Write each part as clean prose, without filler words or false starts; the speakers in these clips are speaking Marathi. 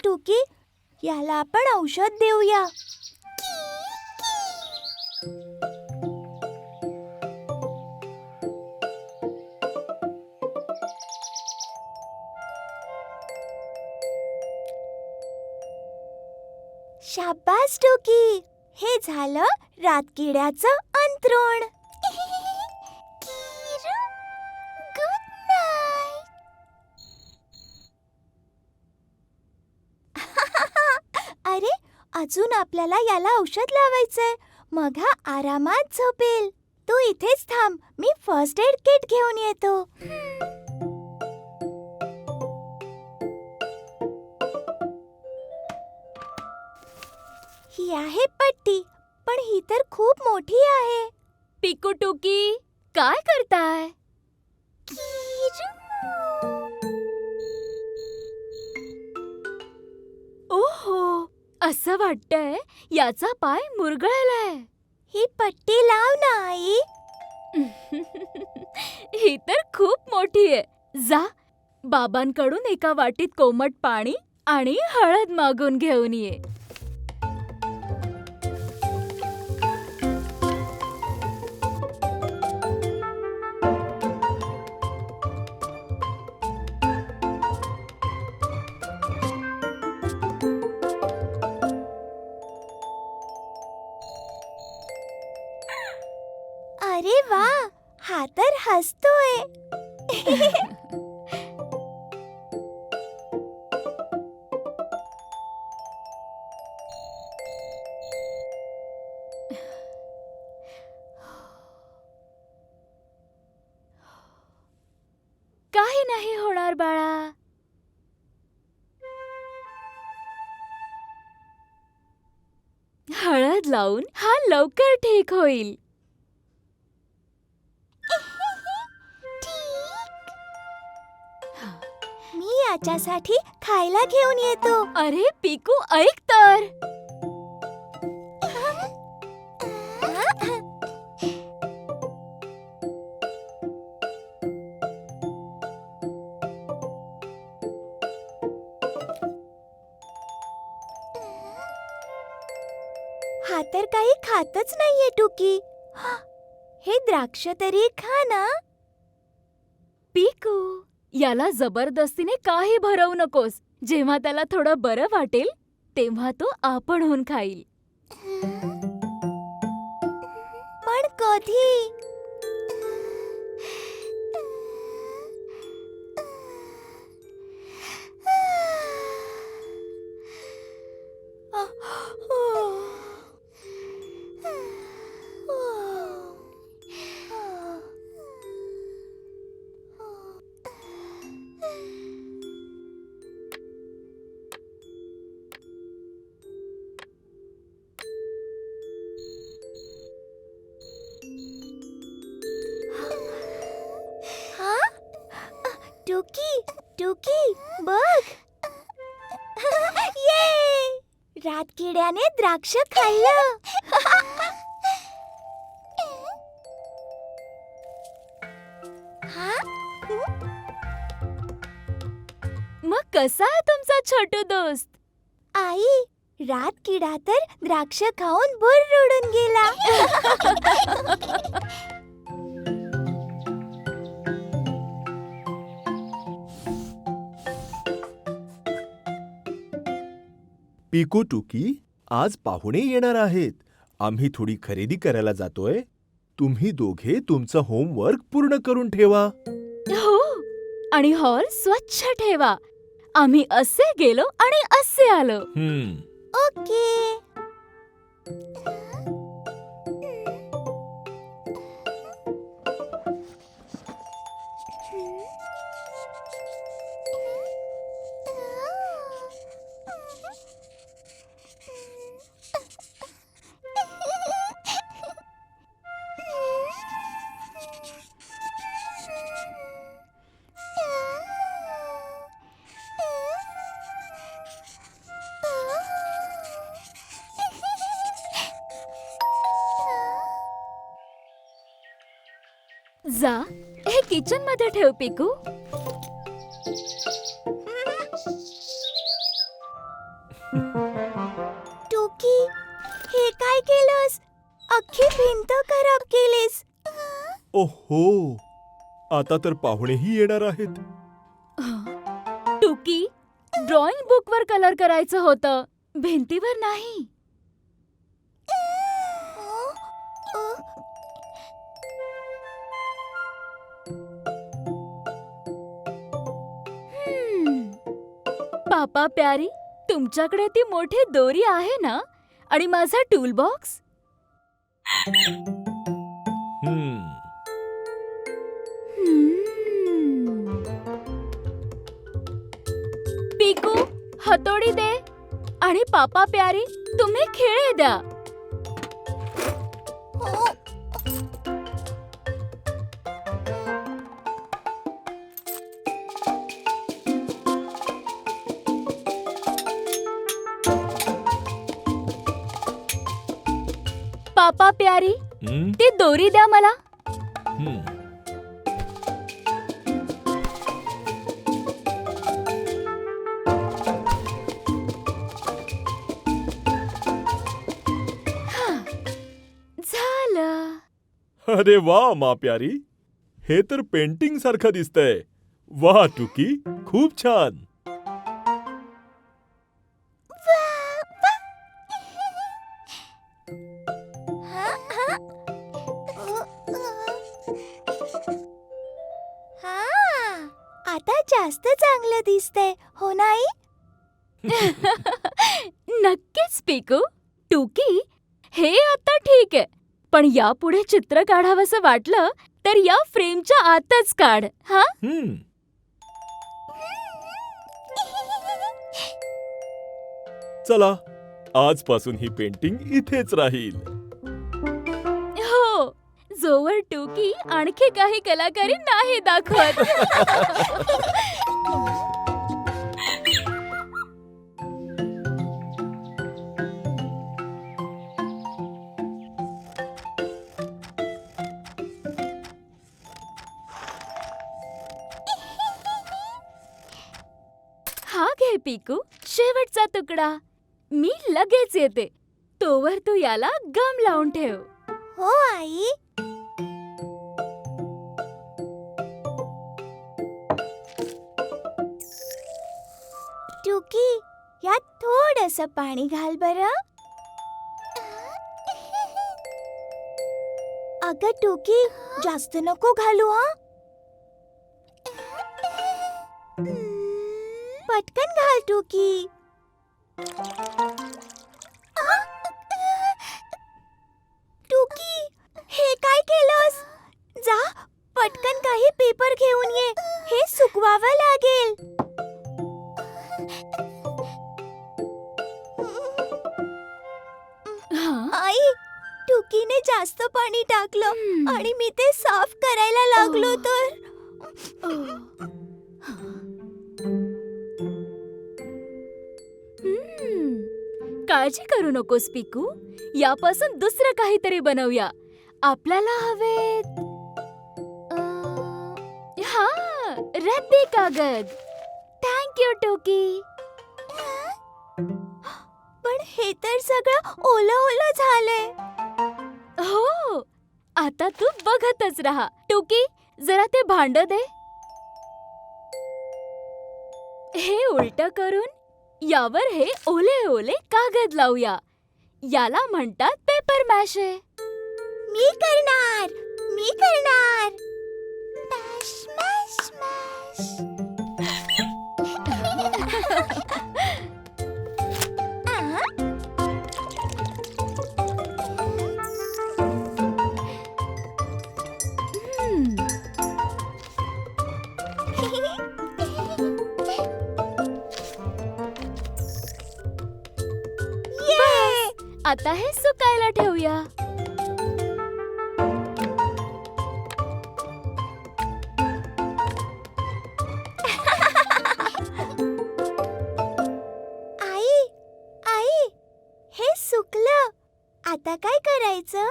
टुकी. याला आपण औषध देऊया. शाबास टुकी. हे झालं रातकिड्याचं अंथरूण. Good night. अरे, अजून आपल्याला याला औषध लावायचंय. मग हा आरामात झोपेल. तू इथेच थांब, मी फर्स्ट एड किट घेऊन येतो. ही आहे पट्टी, पण ही तर खूप मोठी आहे. पिकू टुकी, काय करताय? ओहो, असं वाटतंय याचा पाय मुरगळलाय. ही पट्टी लाव ना आई. ही तर खूप मोठी आहे. जा, बाबांकडून एका वाटीत कोमट पाणी आणि हळद मागून घेऊन ये. अरे वा, हा तर हसतोय. काही नाही होणार बाळा. हळद लावून हा लवकर ठीक होईल. मी याच्यासाठी खायला घेऊन येतो. अरे पिकू, ऐक तर. हा तर काही खातच नाहीये टुकी. हे द्राक्ष तरी खा ना. पिकू, याला जबरदस्तीने काही भरवू नकोस. जेव्हा त्याला थोडं बरं वाटेल तेव्हा तो आपणहून खाईल. पण कधी? टुकी, टुकी, बघ. ये! रातकिड्याने द्राक्ष खाल्लं. मग कसा आहे तुमचा छोटू दोस्त? आई, रातकिडा तर द्राक्ष खाऊन भुरळून गेला. पिकू टुकी, आज पाहुणे येणार आहेत. आम्ही थोडी खरेदी करायला जातोय. तुम्ही दोघे तुमचं होमवर्क पूर्ण करून ठेवा. हो, आणि हॉल स्वच्छ ठेवा. आम्ही असे गेलो आणि असे आलो. ओके. जा, हे किचन मध्ये ठेव पिकू. टुकी, हे काय केलंस? अख्खी भिंत खराब केलीस. ओहो, आता तर पाहुणेही येणार आहेत. टुकी, ड्रॉइंग बुकवर कलर करायचं होतं, भिंतीवर नाही. पापा प्यारी, तुमच्याकडे ती मोठी दोरी आहे ना? आणि माझा टूल बॉक्स? हम्म, पिकू, हतोडी दे. आणि पापा प्यारी, तुम्ही खेळे द्या. पापा प्यारी, हम्म, ती दोरी द्या मला. हम्म. झालं. अरे वा मा प्यारी, हे तर पेंटिंग सारखं दिसतंय. वा टुकी, खूप छान. आता जास्त चांगलं दिसतंय, हो नाही? नक्कीच पिकू. टुकी, हे आता ठीक आहे, पण यापुढे चित्र काढावंसं वाटलं तर या फ्रेमच्या आतच काढ. हा? हम्म. चला, आजपासून ही पेंटिंग इथेच राहील. हो, जोवर टुकी आणखी काही कलाकारी नाही दाखवत. हा घे पिकू, शेवटचा तुकडा. मी लगेच येते, तोवर तू याला गम लावून ठेव. हो आई. टुकी, यात थोडंसं पाणी घाल बरं. अगं टुकी, जास्त नको घालू हा. पटकन घाल टुकी. टुकी, हे काय केलंस? जा, पटकन काही पेपर घेऊन ये. हे सुकवावं लागेल. आई, टुकीने जास्त पाणी टाकलं आणि मी ते साफ करायला लागलो तर. काळजी करू नकोस पिकू, यापासून दुसरं काहीतरी बनवूया. आपल्याला हवेत हा, रद्दी कागद. थँक्यू टोकी. पण हे तर सगळं ओलं ओलं झालंय. हो, आता तू बघतच राहा. टोकी, जरा ते भांड दे. हे उलट करून यावर हे ओले ओले कागद लावूया. याला म्हणतात पेपर मॅशे. मी करणार. Mash mash mash. आता हे सुकायला ठेवूया. आई, हे सुकलं. आता काय करायचं?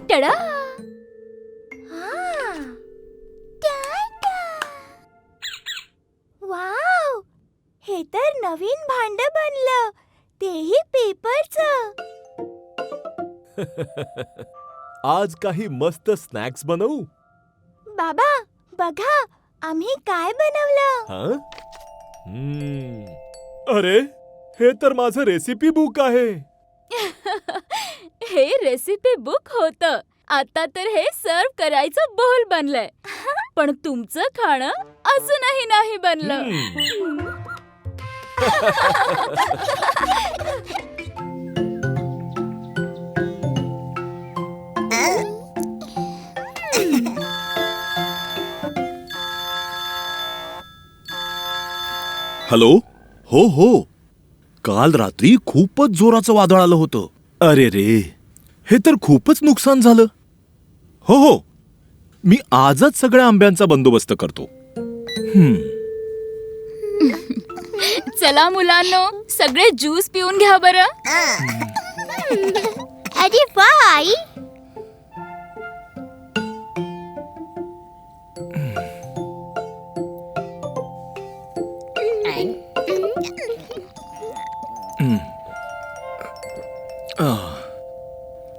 टडा! वाव, हे तर नवीन भांड बनलं, तेही पेपरचं. आज काही मस्त स्नॅक्स बनवू. बाबा बघा, आम्ही काय बनवलं. हं? अरे, हे तर माझं रेसिपी बुक आहे. हे रेसिपी बुक होतं. आता तर हे सर्व करायचं बोल बनलंय. पण तुमचं खाणं अजूनही नाही बनलं. हॅलो. हो, काल रात्री खूपच जोराचं वादळ आलं होतं. अरे रे, हे तर खूपच नुकसान झालं. हो, मी आजच सगळ्या आंब्यांचा बंदोबस्त करतो. चला मुलांनो, सगळे ज्यूस पिऊन घ्या बरं. अरे वा आई.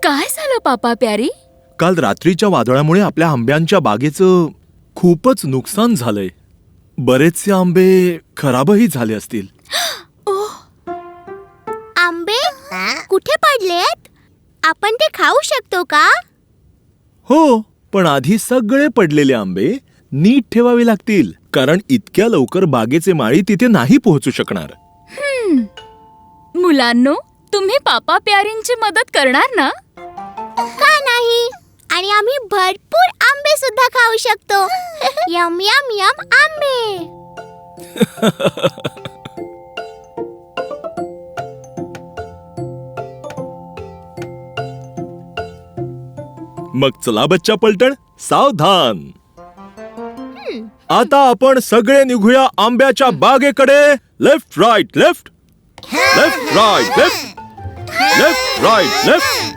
काय झालं पापा प्यारी? काल रात्रीच्या वादळामुळे आपल्या आंब्यांच्या बागेचं खूपच नुकसान झालंय. बरेचसे आंबे खराबही झाले असतील. आंबे कुठे पडलेत? आपण ते खाऊ शकतो का? हो, पण आधी सगळे पडलेले आंबे नीट ठेवावे लागतील, कारण इतक्या लवकर बागेचे माळी तिथे नाही पोहोचू शकणार. मुलांनो, तुम्ही पापा प्यारींची मदत करणार ना? का नाही? आणि आम्ही भरपूर आंबे सुद्धा खाऊ शकतो. यम यम यम आंबे. मग चला बच्चा पलटण, सावधान. आता आपण सगळे निघूया आंब्याच्या बागेकडे. Left right left, left right left, left right left.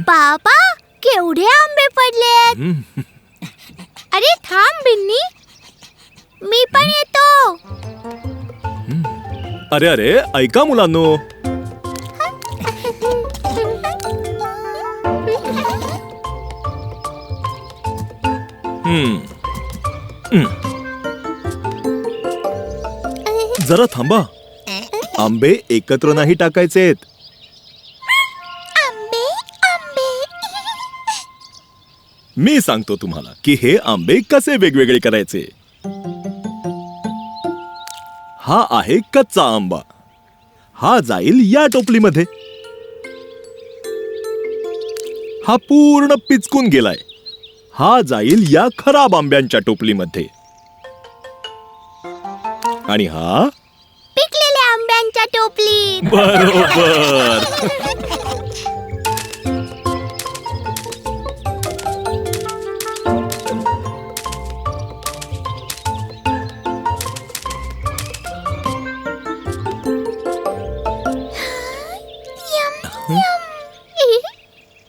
बाबा, केवढे आंबे पडलेत. अरे थांब बिन्नी, मी पण येतो. अरे अरे, ऐका मुलांनो. जरा थांबा. आंबे एकत्र नाही टाकायचेत. आंबे आंबे. मी सांगतो तुम्हाला की हे आंबे कसे वेगवेगळे करायचे. हा आहे कच्चा आंबा. हा जाईल या टोपलीमध्ये. हा पूर्ण पिचकून गेलाय. हा जाईल या खराब आंब्यांच्या टोपलीमध्ये. आणि हा पिकलेल्या आंब्यांच्या टोपलीत. बरोबर.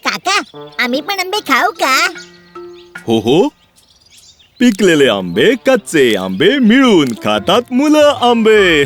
काका, आम्ही पण आंबे खाऊ का? हो, पिकलेले आंबे, कच्चे आंबे मिळून खातात मुलं आंबे.